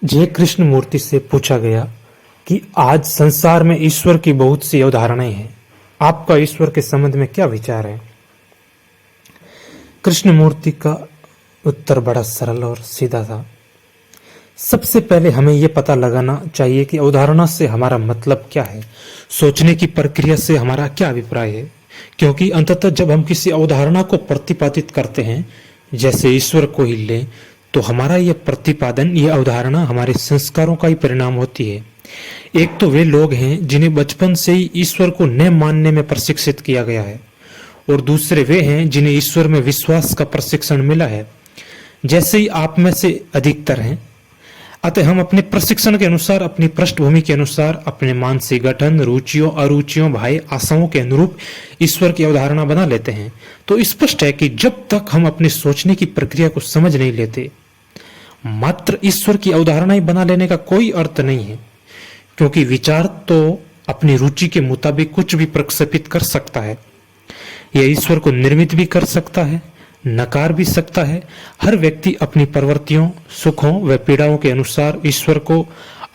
जय कृष्ण मूर्ति से पूछा गया कि आज संसार में ईश्वर की बहुत सी अवधारणाएं हैं, आपका ईश्वर के संबंध में क्या विचार है। कृष्ण मूर्ति का उत्तर बड़ा सरल और सीधा था। सबसे पहले हमें यह पता लगाना चाहिए कि अवधारणा से हमारा मतलब क्या है, सोचने की प्रक्रिया से हमारा क्या अभिप्राय है। क्योंकि अंततः जब हम किसी अवधारणा को प्रतिपादित करते हैं, जैसे ईश्वर को ही लें, तो हमारा यह प्रतिपादन, यह अवधारणा हमारे संस्कारों का ही परिणाम होती है। एक तो वे लोग हैं जिन्हें बचपन से ही ईश्वर को न मानने में प्रशिक्षित किया गया है, और दूसरे वे हैं जिन्हें ईश्वर में विश्वास का प्रशिक्षण मिला है, जैसे ही आप में से अधिकतर हैं। अतः हम अपने प्रशिक्षण के अनुसार, अपनी पृष्ठभूमि के अनुसार, अपने मानसिक गठन, रुचियों अरुचियों, भाई आशाओं के अनुरूप ईश्वर की अवधारणा बना लेते हैं। तो स्पष्ट है कि जब तक हम अपने सोचने की प्रक्रिया को समझ नहीं लेते, मात्र ईश्वर की अवधारणा ही बना लेने का कोई अर्थ नहीं है। क्योंकि विचार तो अपनी रुचि के मुताबिक कुछ भी प्रक्षेपित कर सकता है। यह ईश्वर को निर्मित भी कर सकता है, नकार भी सकता है। हर व्यक्ति अपनी प्रवृत्तियों, सुखों व पीड़ाओं के अनुसार ईश्वर को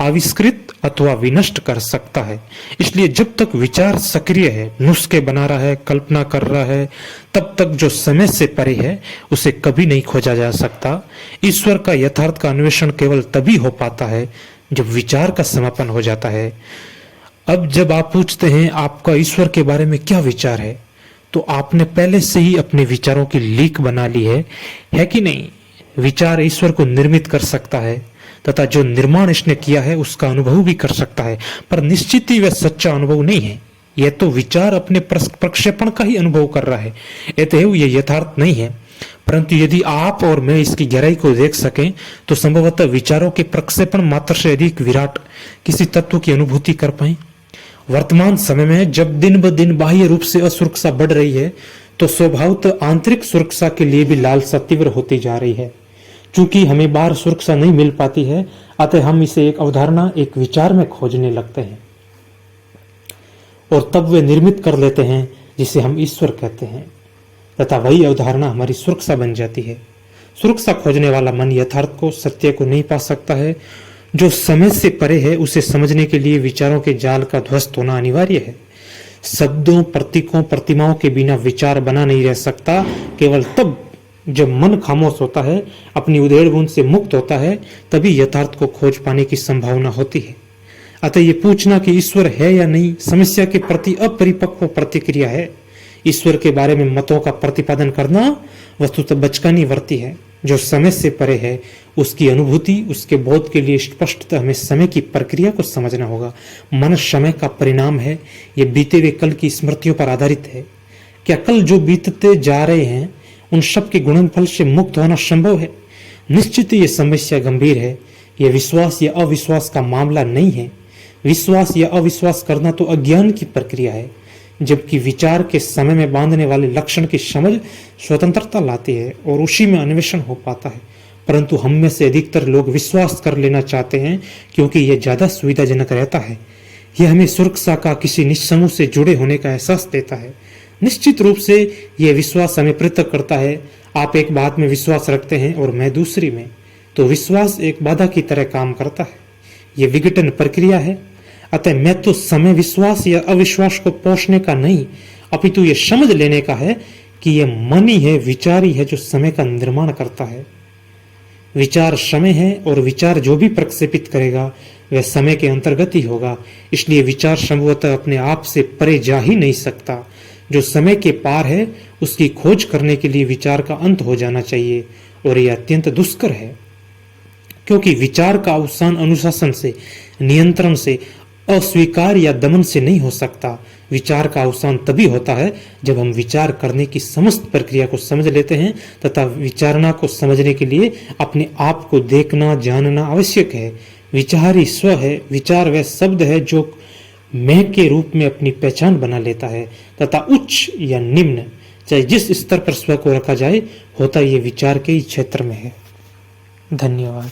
आविष्कृत अथवा विनष्ट कर सकता है। इसलिए जब तक विचार सक्रिय है, नुस्खे बना रहा है, कल्पना कर रहा है, तब तक जो समय से परे है उसे कभी नहीं खोजा जा सकता। ईश्वर का यथार्थ का अन्वेषण केवल तभी हो पाता है जब विचार का समापन हो जाता है। अब जब आप पूछते हैं आपका ईश्वर के बारे में क्या विचार है, तो आपने पहले से ही अपने विचारों की लीक बना ली है कि नहीं। विचार ईश्वर को निर्मित कर सकता है तथा जो निर्माण इसने किया है उसका अनुभव भी कर सकता है, पर निश्चित ही वह सच्चा अनुभव नहीं है। यह तो विचार अपने प्रक्षेपण का ही अनुभव कर रहा है, अतएव यह यथार्थ नहीं है। परंतु यदि आप और मैं इसकी गहराई को देख सकें तो संभवतः विचारों के प्रक्षेपण मात्र से अधिक विराट किसी तत्व की अनुभूति कर पाए। वर्तमान समय में जब दिन ब दिन बाह्य रूप से असुरक्षा बढ़ रही है, तो स्वभावतः आंतरिक सुरक्षा के लिए भी लालसा तीव्र होती जा रही है। चूंकि हमें बाहर सुरक्षा नहीं मिल पाती है, अतः हम इसे एक अवधारणा, एक विचार में खोजने लगते हैं, और तब वे निर्मित कर लेते हैं जिसे हम ईश्वर कहते हैं, तथा वही अवधारणा हमारी सुरक्षा बन जाती है। सुरक्षा खोजने वाला मन यथार्थ को, सत्य को नहीं पा सकता है। जो समय से परे है उसे समझने के लिए विचारों के जाल का ध्वस्त होना अनिवार्य है। शब्दों, प्रतीकों, प्रतिमाओं के बिना विचार बना नहीं रह सकता। केवल तब जब मन खामोश होता है, अपनी उधेड़ बुन से मुक्त होता है, तभी यथार्थ को खोज पाने की संभावना होती है। अतः ये पूछना कि ईश्वर है या नहीं समस्या के प्रति अपरिपक्व प्रतिक्रिया है। ईश्वर के बारे में मतों का प्रतिपादन करना वस्तुतः बचकानी वृत्ति है। जो समय से परे है उसकी अनुभूति, उसके बोध के लिए स्पष्टतः हमें समय की प्रक्रिया को समझना होगा। मन समय का परिणाम है। ये बीते हुए कल की स्मृतियों पर आधारित है। क्या कल जो बीतते जा रहे हैं उन सब के गुणनफल से मुक्त होना संभव है? निश्चित ये समस्या गंभीर है। यह विश्वास या अविश्वास का मामला नहीं है। विश्वास या अविश्वास करना तो अज्ञान की प्रक्रिया है, जबकि विचार के समय में बांधने वाले लक्षण की समझ स्वतंत्रता लाती है और उसी में अन्वेषण हो पाता है। परंतु हम में से अधिकतर लोग विश्वास कर लेना चाहते हैं क्योंकि यह ज्यादा सुविधाजनक रहता है। यह हमें सुरक्षा का, किसी निश्चय से जुड़े होने का एहसास देता है। निश्चित रूप से यह विश्वास हमें पृथक करता है। आप एक बात में विश्वास रखते हैं और मैं दूसरी में, तो विश्वास एक बाधा की तरह काम करता है। यह विघटन प्रक्रिया है। अतः मैं तो समय विश्वास या अविश्वास को पोषने का नहीं, अपितु यह समझ लेने का है कि यह मन ही है, विचार ही है जो समय का निर्माण करता है। विचार समय है और विचार जो भी प्रक्षेपित करेगा वह समय के अंतर्गत ही होगा। इसलिए विचार संभवतः अपने आप से परे जा ही नहीं सकता। जो समय के पार है उसकी खोज करने के लिए विचार का अंत हो जाना चाहिए, और यह अत्यंत दुष्कर है। क्योंकि विचार का अवसान अनुशासन से, नियंत्रण से, अस्वीकार या दमन से नहीं हो सकता। विचार का अवसान तभी होता है जब हम विचार करने की समस्त प्रक्रिया को समझ लेते हैं, तथा विचारणा को समझने के लिए अपने आप को देखना, जानना आवश्यक है। विचार ही स्व है। विचार वह शब्द है जो मैं के रूप में अपनी पहचान बना लेता है, तथा उच्च या निम्न, चाहे जिस स्तर पर स्व को रखा जाए, होता ये विचार के ही क्षेत्र में है। धन्यवाद।